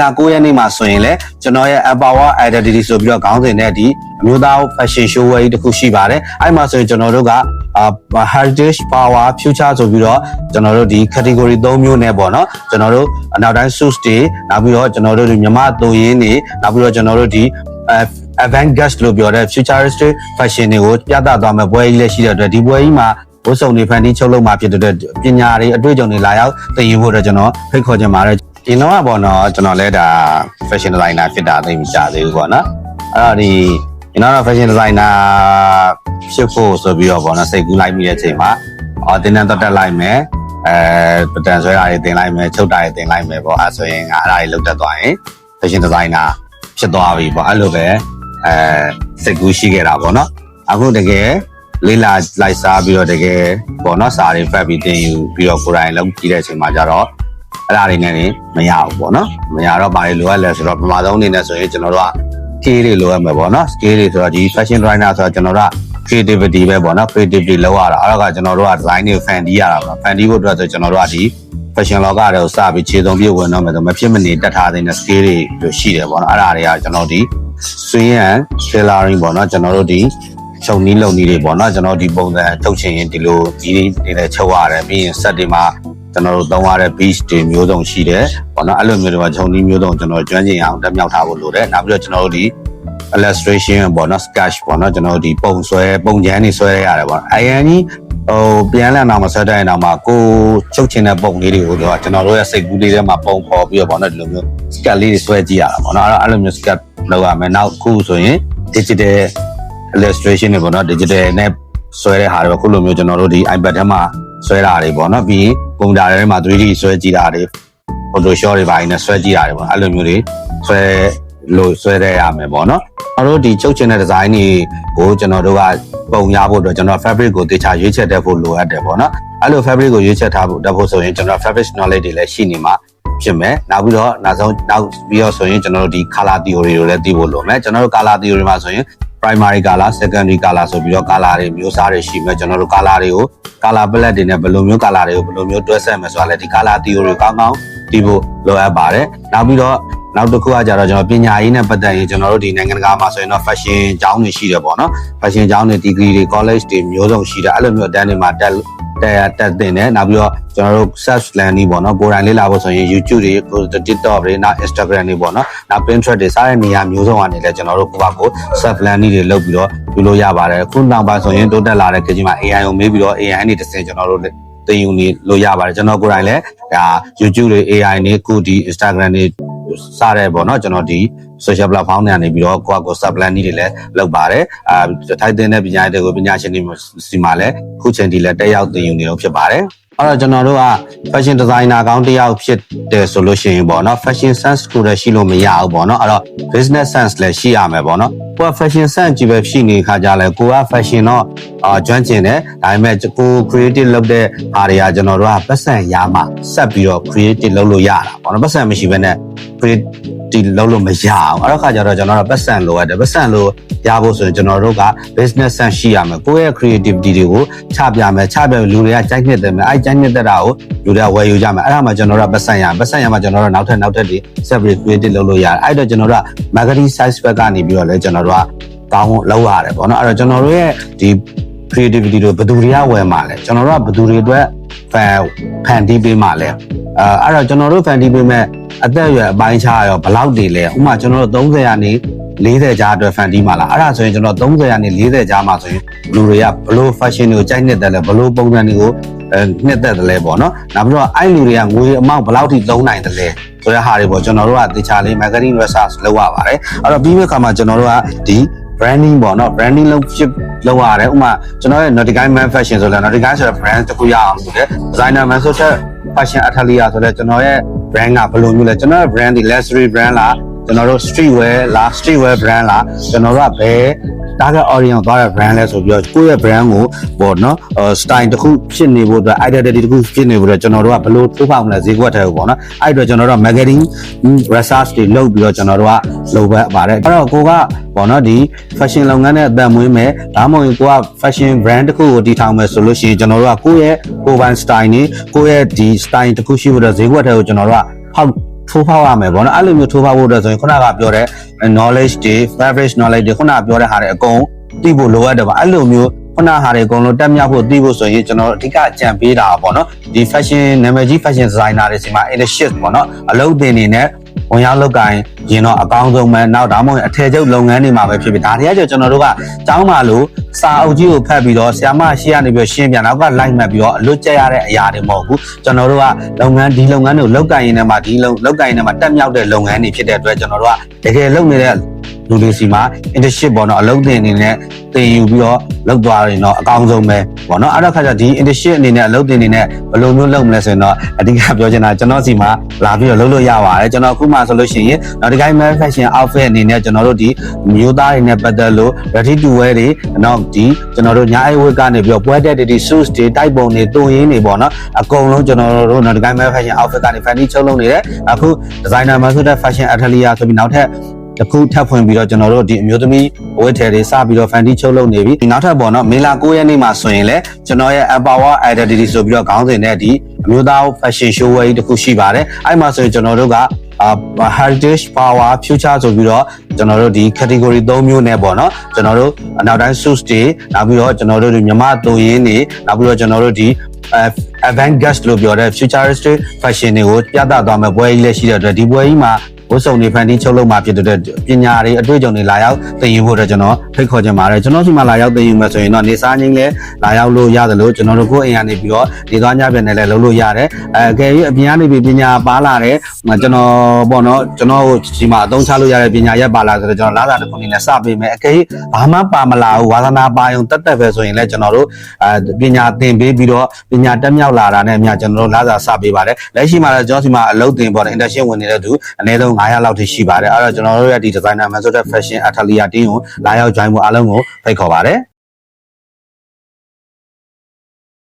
လာ9ရက်နေ့မှာဆိုရင်လည်းကျွန်တော်ရဲ့ Empower Identity ဆိုပြီးတော့ခေါင်းစဉ်နဲ့ဒီအမျိုးသား fashion show ဝယ်တစ်ခုရှိပါတယ်အဲ့မှာဆိုရင်ကျွန်တော်တို့ကheritage power future ဆိုပြီးတော့ကျွန်တော်တို့ဒီ category 3မျိုးနဲ့ပေါ့နော်ကျွန်တော်တို့နောက်တိုင်း suits တွေနောက်ပြီးတော့ကျွန်တော်တို့ဒီမြမသုံးရင်းတွေနောက်ပြီးတော့ကျွန်တော်တို့ဒီavant-garde လို့ပြောတဲ့ futuristic fashion တွေကိုပြသသွားမယ်ပွဲကြီးလည်းရှိတဲ့အတွက်ဒီပွဲကြီးမှာဝတ်စုံတွေဖန်တီးချုပ်လုပ်မှာဖြစ်တဲ့အတွက်ပညာတွေအတွေ့အကြုံတွေလာရောက်သင်ယူဖို့တော့ကျွန်တော်ဖိတ်ခေါ်ချင်ပါတယ်ဒီတော့ပေါ့နော်ကျွန်တော်လည်းဒါ fashion designer ဖြစ်တာသိမကြသေးဘူးပေါ့နော်အဲ့တော့ဒီကျွန်တော် fashion designer ဖြစ်ဖို့ဆိုပြီးတော့ပေါ့နော်စိတ်ကူးလိုက်မိတဲ့အချိန်မှာသင်တန်းတက်လိုက်မယ်ပတန်ဆွဲတာတွေတင်လိုက်မယ်ချုပ်တာတွေတင်လိုက်မယ်ပေါ့အဲဆိုရင်ငါအဲ့ဒါတွေလုပ်တတ်သွားရင် fashion designer ဖြစ်သွားပြီပေါ့အဲ့လိုပဲစိတ်ကူးရှိခဲ့တာပေါ့နော်အခုတကယ်လေးလာလိုက်စားပြီးတော့တကယ်ပေါ့နော်စာတွေဖတ်ပြီးတင်ယူပြီးတော့ကိုယ်တိုင်လုံးကြည့်တဲ့အချိန်မှာကျတော့အဲ့ဒါတွေနဲ့နေမရဘူးပေါ့နော်မရတော့ဘာတွေလိုအပ်လဲဆိုတော့ပထမဆုံးအနေနဲ့ဆိုရင်ကျွန်တော်တို့က skill တွေလိုအပ်မယ်ပေါ့နော် skill တွေဆိုတော့ဒီ fashion designer ဆိုတော့ကျွန်တော်တို့က creativity ပဲပေါ့နော် creativity လောက်ရတာအဲ့တော့ကကျွန်တော်တို့က design တွေ fan တီးရတာပေါ့ fan တီးဖို့အတွက်ဆိုကျွန်တော်တို့ကဒီ fashion လောကတွေကိုစပြီးခြေစုံပြည့်ဝင်တော့မယ်ဆိုမဖြစ်မနေတက်ထားတဲ့ skill တွေရှိတယ်ပေါ့နော်အဲ့ဒါတွေကကျွန်တော်ဒီ swing and tailoring ပေါ့နော်ကျွန်တော်တို့ဒီချုပ်နီးလုံနီးတွေပေါ့နော်ကျွန်တော်ဒီပုံစံထုတ်ချင်ရင်ဒီလိုဒီတွေနဲ့ချုပ်ရတယ်ပြီးရင် set တွေမှာကျွန်တော်တို့သုံးရတဲ့ beach တွေမျိုးစုံရှိတယ်ပေါ့နော်အဲ့လိုမျိုးတွေမှာချုပ်နီးမျိုးစုံကျွန်တော်ကျွမ်းကျင်အောင်တက်မြောက်ထားဖို့လိုတယ်နောက်ပြီးတော့ကျွန်တော်တို့ဒီ illustration ပေါ့နော် sketch ပေါ့နော်ကျွန်တော်တို့ဒီပုံဆွဲပုံချမ်းတွေဆွဲရရတယ်ပေါ့အရင်ကြီးပြန်လည်အောင်မဆွဲတဲ့အောင်မှာကိုချုပ်ချင်တဲ့ပုံလေးတွေကိုတော့ကျွန်တော်တို့ရဲ့စိတ်ကူးလေးထဲမှာပုံဖော်ပြီးတော့ပေါ့နော်ဒီလိုမျိုး sketch လေးတွေဆွဲကြည့်ရတာပေါ့နော်အဲ့လိုမျိုး sketch လုပ်ရမယ်နောက်ခုဆိုရင် digital illustration တွေပေါ့နော် digital နဲ့ဆွဲတဲ့ဟာတွေခုလိုမျိုးကျွန်တော်တို့ဒီ iPad ထဲမှာဆွဲတာတွေပေါ့နော်ပြီးကွန်ပျူတာထဲမှာ 3D ဆွဲကြည့်တာတွေ Photoshop တွေပါနေဆွဲကြည့်တာတွေပေါ့အဲ့လိုမျိုးတွေဆွဲရရမယ်ပေါ့နော်ကျွန်တော်တို့ဒီချုပ်ချင်တဲ့ design တွေကိုကျွန်တော်တို့ကပုံရဖို့အတွက်ကျွန်တော် fabric ကိုတေချာရွေးချယ်တတ်ဖို့လိုအပ်တယ်ပေါ့နော်အဲ့လို fabric ကိုရွေးချယ်ထားဖို့တတ်ဖို့ဆိုရင်ကျွန်တော် fabric knowledge တွေလည်းရှိနေမှာဖြစ်မယ်နောက်ပြီးတော့နောက်ပြီးတော့ဆိုရင်ကျွန်တော်တို့ဒီ color theory ကိုလည်းသိဖို့လိုမယ်ကျွန်တော်တို့ color theory မှာဆိုရင် primary color secondary color ဆိုပြီးတော့ color တွေမျိုးစားတွေရှိမယ်ကျွန်တော်တို့ color တွေကို color palette တွေနဲ့ဘယ်လိုမျိုး color တွေကိုဘယ်လိုမျိုးတွဲဆက်မယ်ဆိုတာလည်းဒီ color theory ကိုကောင်းကောင်းသိဖို့လိုအပ်ပါတယ်နောက်ပြီးတော့နောက်တစ်ခုကကြတော့ကျွန်တော်ပညာရေးနဲ့ပတ်သက်ရင်ကျွန်တော်တို့ဒီနိုင်ငံတကာမှာဆိုရင်တော့ fashion ကျောင်းတွေရှိတယ်ပေါ့နော် fashion ကျောင်းတွေ degree တွေ college တွေမျိုးစုံရှိတယ်အဲ့လိုမျိုးအတန်းတွေမှာတက်တင်တယ်နောက်ပြီးတော့ကျွန်တော်တို့ self learning ပေါ့နော်ကိုယ်တိုင်လေ့လာဖို့ဆိုရင် YouTube တွေ TikTok တွေနောက် Instagram တွေပေါ့နော်နောက် Pinterest တွေစားတဲ့နေရာမျိုးစုံကနေလည်းကျွန်တော်တို့ကိုယ့်ဘာကို self learning တွေလုပ်ပြီးတော့ပြုလို့ရပါတယ်ခုနောက်ပိုင်းဆိုရင်တိုးတက်လာတဲ့ခေတ်ကြီးမှာ AI ကိုမေးပြီးတော့ AI နဲ့တစ်ဆင့်ကျွန်တော်တို့သင်ယူနေလို့ရပါတယ်ကျွန်တော်ကိုယ်တိုင်လည်းဒါ YouTube တွေ AI တွေခုဒီ Instagram တွေစားရဲပေါ့နော်ကျွန်တော်ဒီ social platform တွေကနေပြီးတော့ကိုယ့်အကို sub plan တွေလည်းလုပ်ပါတယ်ထိုက်တဲ့ပညာရေးတွေကိုပညာရှင်တွေစီမှာလည်းခုချိန်ထိလည်းတက်ရောက်သင်ယူနေလို့ဖြစ်ပါတယ်အဲ့တော့ကျွန်တော်တို့က fashion designer ကောင်းတစ်ယောက်ဖြစ်တယ်ဆိုလို့ရှိရင်ပေါ့နော် fashion sense ကိုလည်းရှိလို့မရဘူးပေါ့နော်အဲ့တော့ business sense လည်းရှိရမယ်ပေါ့နော်ကိုက fashion sense ကြီးပဲရှိနေခါကြလဲကိုက fashion တော့ကျွမ်းကျင်တယ်ဒါပေမဲ့ကို creative လုပ်တဲ့ဟာတွေကကျွန်တော်တို့ကပတ်စံရမှဆက်ပြီးတော့ creative လုပ်လို့ရတာပေါ့နော်ပတ်စံမရှိဘဲနဲ့ creative လုပ်လို့မရအောင်အဲ့တော့ခါကြတော့ကျွန်တော်တို့ပတ်စံလိုရတယ်ပတ်စံလိုရဖို့ဆိုရင်ကျွန်တော်တို့က business sense ရှိရမယ်ကိုယ့်ရဲ့ creativity တွေကိုချပြမယ်ချပြလူတွေကကြိုက်နှစ်တယ်မယ်အဲ့ကြိုက်နှစ်တဲ့တာကိုလူတွေကဝယ်ယူကြမယ်အဲ့ဒါမှကျွန်တော်တို့ကပတ်စံရမှကျွန်တော်တို့နောက်ထပ်တွေ separate creative လုပ်လို့ရတယ်အဲ့တော့ကျွန်တော်တို့က marketing size ဘက်ကနေပြီးတော့လဲကျွန်တော်တို့ကကောင်းလောက်ရတယ်ပေါ့နော်အဲ့တော့ကျွန်တော်တို့ရဲ့ဒီ creativity တွေဘယ်သူတွေကဝယ်မှာလဲကျွန်တော်တို့ကဘယ်သူတွေအတွက်ဖန်တီးပေးမှာလဲအဲ့တော့ကျွန်တော်တို့ဖန်တီးပေးမဲ့အသက်အရွယ်အပိုင်းခြားရောဘယ်လောက်တွေလဲဥပမာကျွန်တော်တို့30ရာနေ40ကြားအတွက်ဖန်တီးမှာလားအဲ့ဒါဆိုရင်ကျွန်တော်30ရာနေ40ကြားမှာဆိုရင်လူတွေကဘလို့ fashion တွေကိုကြိုက်နှစ်တယ်လဲဘလို့ပုံစံတွေကိုနှစ်သက်တယ်လဲပေါ့နော်နောက်ပြီးတော့အဲ့လူတွေကငွေအမောက်ဘယ်လောက်ထိသုံးနိုင်တယ်လဲဆိုတဲ့ဟာတွေပေါ့ကျွန်တော်တို့ကတေချာလေး marketing research လုပ်ရပါတယ်အဲ့တော့ပြီးမဲ့ခါမှာကျွန်တော်တို့ကဒီ branding ပေါ့နော် branding လုပ်ရတယ်ဥပမာကျွန်တော်ရဲ့ Nautica Man Fashion ဆိုလဲ Nautica ဆိုတဲ့ brand တစ်ခုရအောင်လုပ်တယ် designer man ဆိုတဲ့ fashion atelier ဆိုလဲကျွန်တော်ရဲ့ brand ကဘယ်လိုမျိုးလဲကျွန်တော်ရဲ့ brand ဒီ luxury brand လားကျွန်တော်တို့ streetwear လား streetwear brand လားကျွန်တော်တို့ကဘယ် target audience သွားတဲ့ brand လဲဆိုပြီးတော့ကိုယ့်ရဲ့ brand ကိုပေါ့နော်style တစ်ခုဖြစ်နေဖို့အတွက် identity တစ်ခုဖြစ်နေဖို့အတွက်ကျွန်တော်တို့ကဘယ်လိုထိုးဖောက်မလဲဈေးကွက်ထဲကိုပေါ့နော်အဲ့အတွက်ကျွန်တော်တို့က marketing research တွေလုပ်ပြီးတော့ကျွန်တော်တို့ကလုပ်ပါတယ်အဲ့တော့ကိုကပေါ့နော်ဒီ fashion လုပ်ငန်းနဲ့အသက်မွေးမယ်ဒါမှမဟုတ်ကိုက fashion brand တစ်ခုကိုတည်ထောင်မယ်ဆိုလို့ရှိရင်ကျွန်တော်တို့ကကိုယ့်ရဲ့ကိုယ်ပိုင် style နဲ့ကိုယ့်ရဲ့ဒီ style တစ်ခုရှိဖို့အတွက်ဈေးကွက်ထဲကိုကျွန်တော်တို့က ထိုးဖောက်ရမယ်ပေါ့နော်အဲ့လိုမျိုးထိုးဖောက်ဖို့အတွက်ဆိုရင်ခုနကပြောတဲ့ knowledge တွေ average knowledge တွေခုနကပြောတဲ့ဟာတွေအကုန်သိဖို့လိုအပ်တယ်ပါအဲ့လိုမျိုးခုနဟာတွေအကုန်လုံးတက်မြောက်ဖို့သိဖို့ဆိုရင်ကျွန်တော်အဓိကအကြံပေးတာပေါ့နော်ဒီ fashion နာမည်ကြီး fashion designer တွေစီမှာ internship ပေါ့နော်အလုပ်သင်နေနဲ့ဝင်ရောက်လုပ်ကိုင်ရင်တော့အကောင်းဆုံးပဲနောက်ဒါမှမဟုတ်အထည်ချုပ်လုပ်ငန်းတွေမှာပဲဖြစ်ဖြစ်ဒါတွေကကျွန်တော်တို့ကကျောင်းမှာလို့စာအုပ်ကြီးကိုဖတ်ပြီးတော့ဆရာမရှိရနေပြီးရှင်းပြနောက်ကလိုက်မှတ်ပြီးတော့အလွတ်ကျက်ရတဲ့အရာတွေမဟုတ်ဘူးကျွန်တော်တို့ကလုပ်ငန်းတွေကိုလုပ်ကိုင်ရင်လည်းမှဒီလုပ်ကိုင်ရင်လည်းမှတက်မြောက်တဲ့လုပ်ငန်းတွေဖြစ်တဲ့အတွက်ကျွန်တော်တို့ကတကယ်လုပ်နေတဲ့လူတွေစီမှာ internship ပေါ့နော်အလုပ်သင်အနေနဲ့သင်ယူပြီးတော့လုပ်သွားရင်တော့အကောင်းဆုံးပဲပေါ့နော်အဲ့တော့ခါကျဒီ internship အနေနဲ့အလုပ်သင်အနေနဲ့ဘယ်လိုမျိုးလုပ်မလဲဆိုရင်တော့အဓိကပြောချင်တာကျွန်တော်စီမှာလာပြီးတော့လုပ်လို့ရပါတယ်ကျွန်တော်အခုမှဆိုလို့ရှိရင်နောက်ဒီကိုင်း fashion outfit အနေနဲ့ကျွန်တော်တို့ဒီမျိုးသားတွေနဲ့ပတ်သက်လို့ ready to wear တွေနောက်ဒီကျွန်တော်တို့ညာအိတ်ဝတ်ကနေပြီးတော့ပွဲတက်တွေ suits တွေတိုက်ပုံတွေတုံရင်းတွေပေါ့နော်အကုန်လုံးကျွန်တော်တို့နောက်ဒီကိုင်း fashion outfit ကနေ fancy ချုပ်လုပ်နေတယ်အခု designer မှာဆိုတဲ့ fashion atelier ဆိုပြီးနောက်ထပ်တခုထပ်ဖွင့်ပြီးတော့ကျွန်တော်တို့ဒီအမျိုးသမီးဝတ်ထည်တွေစပြီးတော့ fancy ချုပ်လုပ်နေပြီဒီနောက်ထပ်ပေါ့နော်မေလာ9ရက်နေ့မှာဆိုရင်လည်းကျွန်တော်ရဲ့ empower identity ဆိုပြီးတော့ခေါင်းစဉ်နဲ့ဒီအမျိုးသား fashion show ဝယ်ကြီးတခုရှိပါတယ်အဲ့မှာဆိုရင်ကျွန်တော်တို့ကheritage power future ဆိုပြီးတော့ကျွန်တော်တို့ဒီ category 3မျိုးနဲ့ပေါ့နော်ကျွန်တော်တို့နောက်တိုင်း suits တွေနောက်ပြီးတော့ကျွန်တော်တို့ဒီမြမတုံရင်းတွေနောက်ပြီးတော့ကျွန်တော်တို့ဒီ avant garde လို့ပြောတဲ့ futuristic fashion တွေကိုပြသသွားမယ်ပွဲကြီးလည်းရှိတဲ့အတွက်ဒီပွဲကြီးမှာဝတ်စုံတွေဖန်တီးချုပ်လုပ်မှာဖြစ်တဲ့ပညာတွေအတွေ့အကြုံတွေလာရောက်သင်ယူဖို့အတွက်ကျွန်တော်ဖိတ်ခေါ်ချင်ပါတယ်ကျွန်တော်စီမှာလာရောက်သင်ယူမယ်ဆိုရင်တော့နေစားချင်းလည်းလာရောက်လို့ရတယ်လို့ကျွန်တော်တို့ကိုယ်အိမ်ကနေပြီးတော့နေသွားညပြန်နဲ့လည်းလုပ်လို့ရတယ်အကယ်၍အပြင်ကနေပြီးပညာပါလာတဲ့ကျွန်တော်ပေါ့နော်ကျွန်တော်စီမှာအသုံးချလို့ရတဲ့ပညာရက်ပါလာဆိုတော့ကျွန်တော်လာတာတစ်ခုအနေနဲ့စပေးမယ်အကယ်၍ဘာမှပါမလာဘူးဝါသနာပါယုံတက်တက်ပဲဆိုရင်လည်းကျွန်တော်တို့ပညာသင်ပေးပြီးတော့ပညာတက်မြောက်လာတာနဲ့အများကျွန်တော်တို့လာစာစပေးပါတယ်လက်ရှိမှာလည်းကျွန်တော်စီမှာအလုပ်သင်ပေါ့ internship ဝင်နေတဲ့သူအနည်းဆုံး900လောက်ထိရှိပါတယ်အဲ့တော့ကျွန်တော်တို့ရဲ့ဒီ designer မှာဆိုတဲ့ fashion atelier team ကိုလာရောက် join ဖို့အားလုံးကိုဖိတ်ခေါ်ပါတယ်